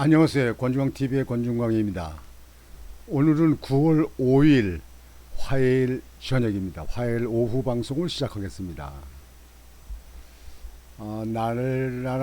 안녕하세요. 권중광TV의 권중광입니다. 오늘은 9월 5일 화요일 저녁입니다. 화요일 오후 방송을 시작하겠습니다.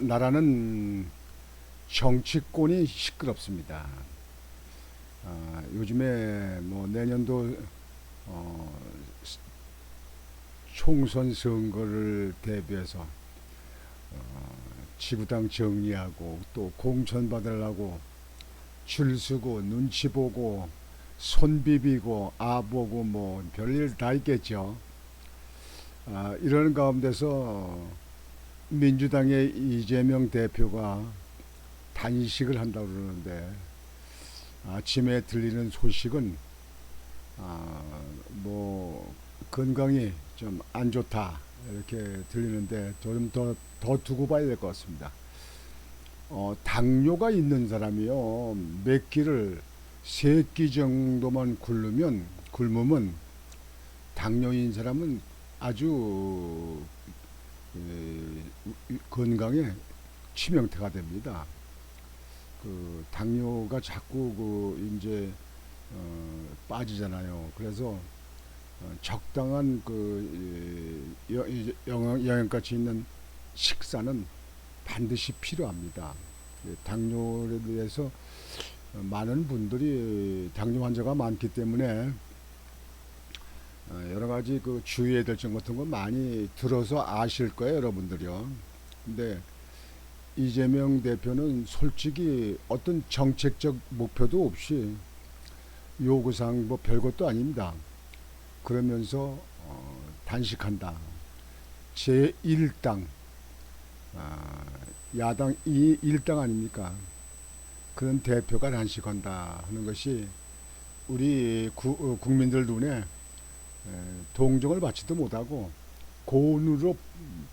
나라는 정치권이 시끄럽습니다. 요즘에 뭐 내년도 어, 총선 선거를 대비해서 지구당 정리하고 또 공천 받으려고 줄 서고 눈치 보고 손 비비고 아 보고 뭐 별일 다 있겠죠. 이런 가운데서 민주당의 이재명 대표가 단식을 한다고 그러는데 아침에 들리는 소식은 뭐 건강이 좀 안 좋다 이렇게 들리는데 좀 더 두고 봐야 될 것 같습니다. 당뇨가 있는 사람이요 몇 끼를 세 끼 정도만 굶으면 당뇨인 사람은 아주 건강에 치명타가 됩니다. 그 당뇨가 자꾸 이제 빠지잖아요. 그래서 적당한 영양가치 있는 식사는 반드시 필요합니다. 당뇨에 대해서 많은 분들이 당뇨 환자가 많기 때문에 여러 가지 주의해야 될 점 같은 거 많이 들어서 아실 거예요, 여러분들이요. 근데 이재명 대표는 솔직히 어떤 정책적 목표도 없이 요구사항 뭐 별것도 아닙니다. 그러면서 단식한다. 제1당 야당 이 일당 아닙니까? 그런 대표가 단식한다 하는 것이 우리 국민들 눈에 동정을 받지도 못하고 고운으로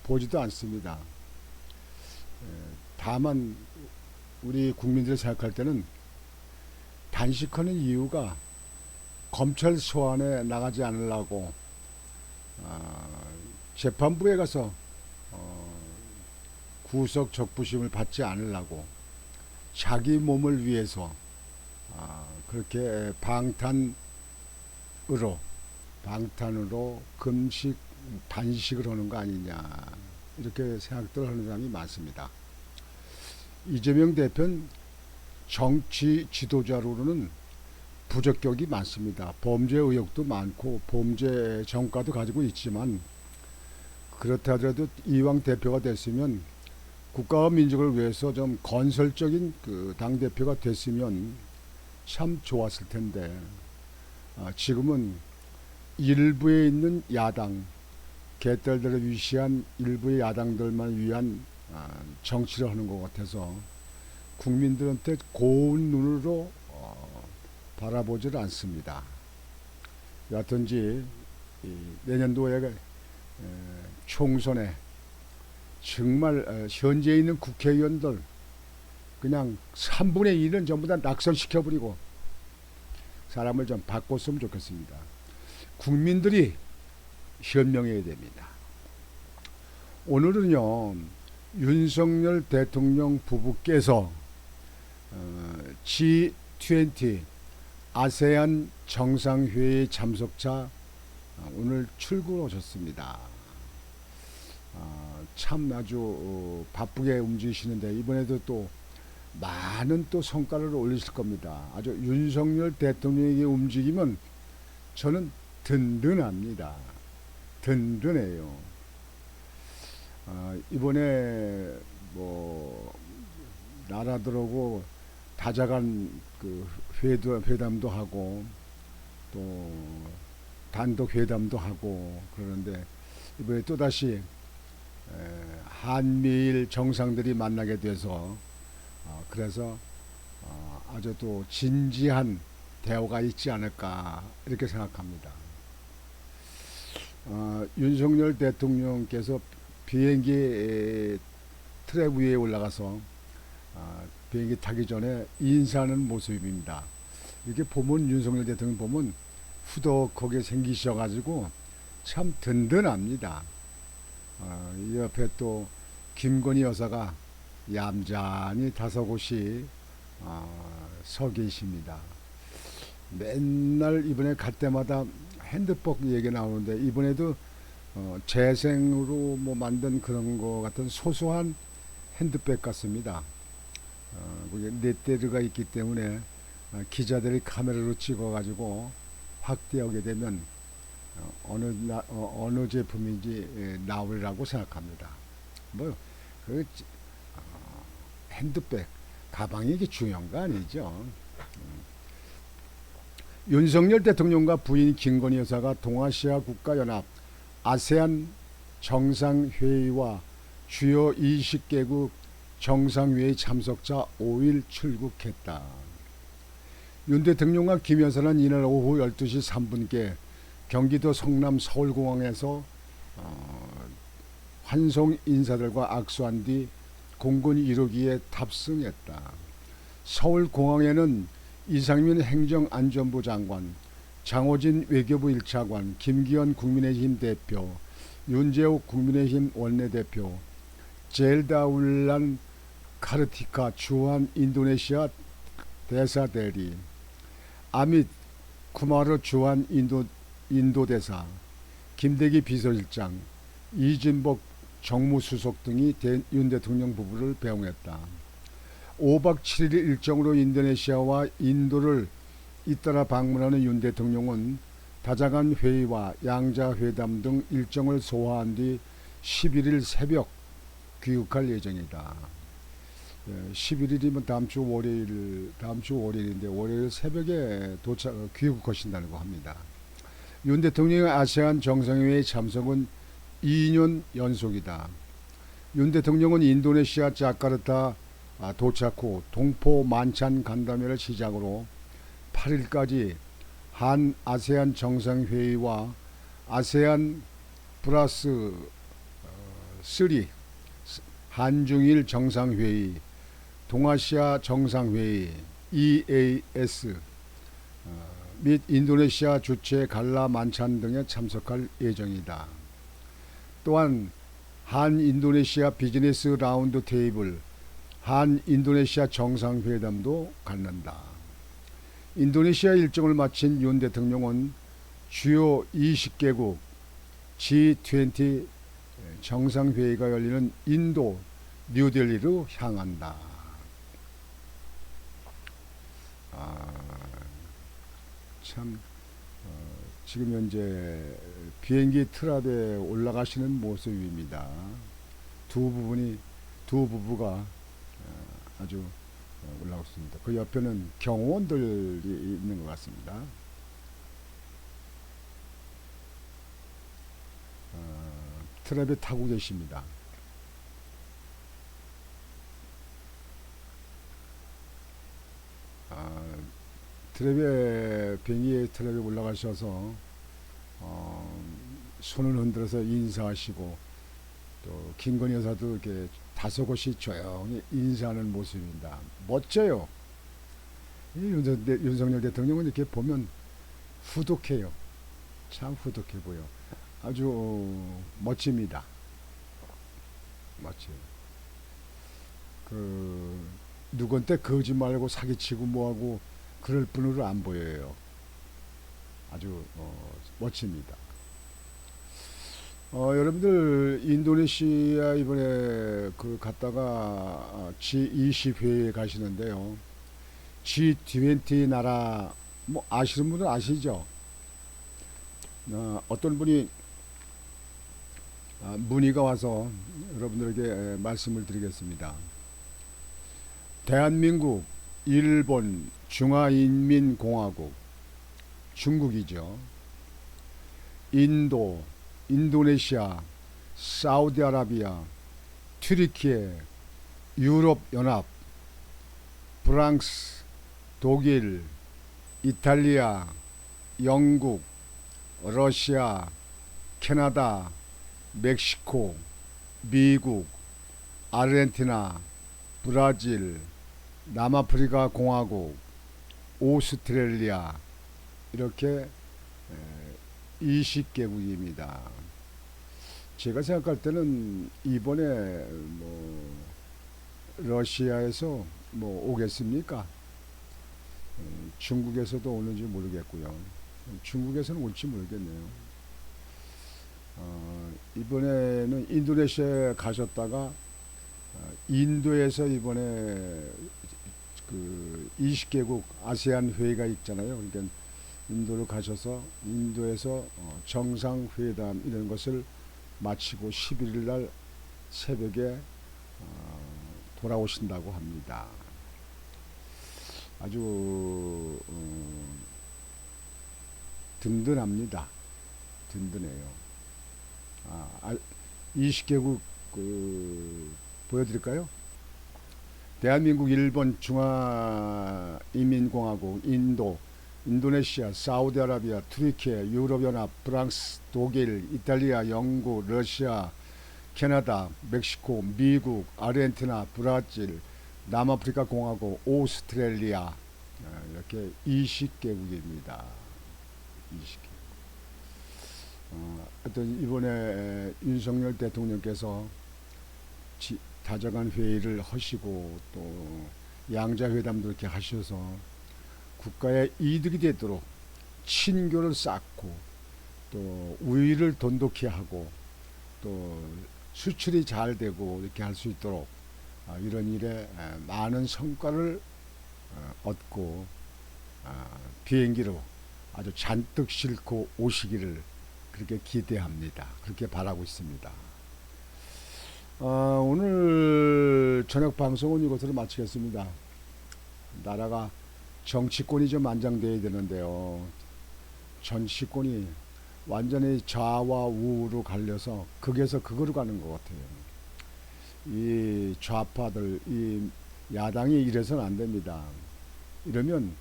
보지도 않습니다. 다만 우리 국민들이 생각할 때는 단식하는 이유가 검찰 소환에 나가지 않으려고 재판부에 가서 구속 적부심을 받지 않으려고 자기 몸을 위해서 그렇게 방탄으로 금식 단식을 하는 거 아니냐 이렇게 생각들 하는 사람이 많습니다. 이재명 대표는 정치 지도자로는 부적격이 많습니다. 범죄 의혹도 많고 범죄 전과도 가지고 있지만 그렇다 하더라도 이왕 대표가 됐으면 국가와 민족을 위해서 좀 건설적인 당 대표가 됐으면 참 좋았을 텐데 지금은 일부에 있는 야당 개딸들을 위시한 일부의 야당들만 위한 정치를 하는 것 같아서 국민들한테 고운 눈으로 바라보질 않습니다. 여하튼지 내년도에 총선에 정말 현재 있는 국회의원들 그냥 3분의 1은 전부 다 낙선시켜버리고 사람을 좀 바꿨으면 좋겠습니다. 국민들이 현명해야 됩니다. 오늘은요 윤석열 대통령 부부께서 G20 아세안 정상회의 참석자 오늘 출근하셨습니다. 참 아주 바쁘게 움직이시는데 이번에도 또 많은 또 성과를 올리실 겁니다. 아주 윤석열 대통령의 움직임은 저는 든든합니다. 든든해요. 이번에 뭐 나라들하고 다자간 회담도 하고 또 단독 회담도 하고 그러는데 이번에 또다시 한미일 정상들이 만나게 돼서 그래서 아주 또 진지한 대화가 있지 않을까 이렇게 생각합니다. 윤석열 대통령께서 비행기 트랙 위에 올라가서 비행기 타기 전에 인사하는 모습입니다. 이렇게 보면 윤석열 대통령 보면 후덕하게 생기셔가지고 참 든든합니다. 이 옆에 또 김건희 여사가 얌전히 다소곳이 서 계십니다. 맨날 이번에 갈 때마다 핸드폰 얘기 나오는데 이번에도 재생으로 뭐 만든 그런 거 같은 소소한 핸드백 같습니다. 그게 넷대르가 있기 때문에 기자들이 카메라로 찍어가지고 확대하게 되면 어느 제품인지 나오리라고 생각합니다. 뭐 그 핸드백 가방이 이게 중요한 거 아니죠. 윤석열 대통령과 부인 김건희 여사가 동아시아 국가연합 아세안 정상회의와 주요 20개국 정상회의 참석자 5일 출국했다. 윤 대통령과 김 여사는 이날 오후 12시 3분께 경기도 성남 서울공항에서 환송 인사들과 악수한 뒤 공군 1호기에 탑승했다. 서울공항에는 이상민 행정안전부 장관, 장호진 외교부 1차관, 김기현 국민의힘 대표, 윤재욱 국민의힘 원내대표, 젤다울란 카르티카 주한 인도네시아 대사대리, 아밋 쿠마르 주한 인도대사, 김대기 비서실장, 이진복 정무수석 등이 윤 대통령 부부를 배웅했다. 5박 7일 일정으로 인도네시아와 인도를 잇따라 방문하는 윤 대통령은 다자간 회의와 양자 회담 등 일정을 소화한 뒤 11일 새벽 귀국할 예정이다. 11일이면 다음 주 월요일인데 월요일 새벽에 귀국하신다고 합니다. 윤 대통령의 아세안 정상회의 참석은 2년 연속이다. 윤 대통령은 인도네시아 자카르타 도착 후 동포 만찬 간담회를 시작으로 8일까지 한 아세안 정상회의와 아세안 플러스 3 한중일 정상회의, 동아시아 정상회의 EAS 및 인도네시아 주최 갈라 만찬 등에 참석할 예정이다. 또한 한 인도네시아 비즈니스 라운드 테이블, 한 인도네시아 정상회담도 갖는다. 인도네시아 일정을 마친 윤 대통령은 주요 20개국 G20 정상회의가 열리는 인도 뉴델리로 향한다. 참 지금 현재 비행기 트랍에 올라가시는 모습입니다. 두 부부가 아주 올라오고 있습니다. 그 옆에는 경호원들이 있는 것 같습니다. 트랩에 타고 계십니다. 비행기 트랩에 올라가셔서 손을 흔들어서 인사하시고 또 김건희 여사도 이렇게 다소곳이 조용히 인사하는 모습입니다. 멋져요. 윤석열 대통령은 이렇게 보면 후덕해요. 참 후덕해 보여. 아주 멋집니다. 멋져요. 누구한테 거짓말하고 사기치고 뭐하고 그럴 뿐으로 안 보여요. 아주 멋집니다. 여러분들 인도네시아 이번에 갔다가 G20 회의에 가시는데요. G20 나라 뭐 아시는 분은 아시죠? 어떤 분이 문의가 와서 여러분들에게 말씀을 드리겠습니다. 대한민국, 일본, 중화인민공화국, 중국이죠. 인도, 인도네시아, 사우디아라비아, 튀르키예, 유럽연합, 프랑스, 독일, 이탈리아, 영국, 러시아, 캐나다, 멕시코, 미국, 아르헨티나, 브라질, 남아프리카 공화국, 오스트레일리아 이렇게 20개국입니다. 제가 생각할 때는 이번에 러시아에서 뭐 오겠습니까? 중국에서도 오는지 모르겠고요. 중국에서는 올지 모르겠네요. 이번에는 인도네시아에 가셨다가 인도에서 이번에 그 20개국 아세안 회의가 있잖아요. 그러니까 인도를 가셔서 인도에서 정상회담 이런 것을 마치고 11일 날 새벽에 돌아오신다고 합니다. 아주 든든합니다. 든든해요. 20개국 보여드릴까요? 대한민국, 일본, 중화인민공화국, 인도, 인도네시아, 사우디아라비아, 트리키에, 유럽연합, 프랑스, 독일, 이탈리아, 영국, 러시아, 캐나다, 멕시코, 미국, 아르헨티나, 브라질, 남아프리카 공화국, 오스트레일리아, 이렇게 20개국입니다. 20개국. 하여튼 이번에 윤석열 대통령께서 다정한 회의를 하시고 또 양자회담도 이렇게 하셔서 국가의 이득이 되도록 친교를 쌓고 또 우위를 돈독히 하고 또 수출이 잘 되고 이렇게 할 수 있도록 이런 일에 많은 성과를 얻고 비행기로 아주 잔뜩 싣고 오시기를 그렇게 기대합니다. 그렇게 바라고 있습니다. 오늘 저녁 방송은 이것으로 마치겠습니다. 나라가 정치권이 좀 안정되어야 되는데요. 정치권이 완전히 좌와 우로 갈려서 극에서 극으로 가는 것 같아요. 이 좌파들, 이 야당이 이래서는 안 됩니다. 이러면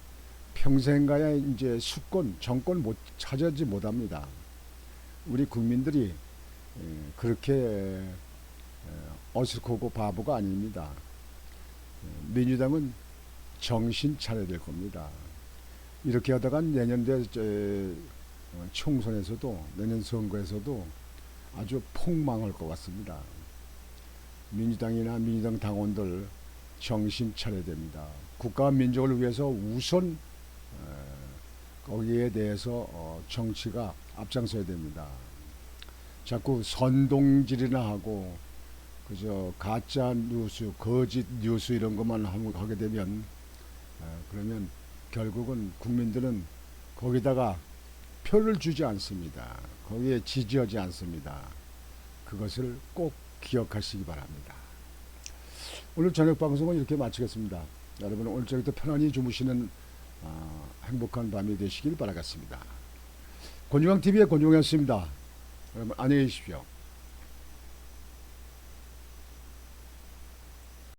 평생가야 이제 수권, 정권 못 차지하지 못합니다. 우리 국민들이 그렇게 어색하고 바보가 아닙니다. 민주당은 정신 차려야 될 겁니다. 이렇게 하다가 내년 총선에서도 내년 선거에서도 아주 폭망할 것 같습니다. 민주당이나 민주당 당원들 정신 차려야 됩니다. 국가와 민족을 위해서 우선 거기에 대해서 정치가 앞장서야 됩니다. 자꾸 선동질이나 하고 그저 가짜 뉴스, 거짓 뉴스 이런 것만 하게 되면 그러면 결국은 국민들은 거기다가 표를 주지 않습니다. 거기에 지지하지 않습니다. 그것을 꼭 기억하시기 바랍니다. 오늘 저녁 방송은 이렇게 마치겠습니다. 여러분 오늘 저녁도 편안히 주무시는 행복한 밤이 되시길 바라겠습니다. 권중앙TV의 권중이었습니다. 여러분 안녕히 계십시오.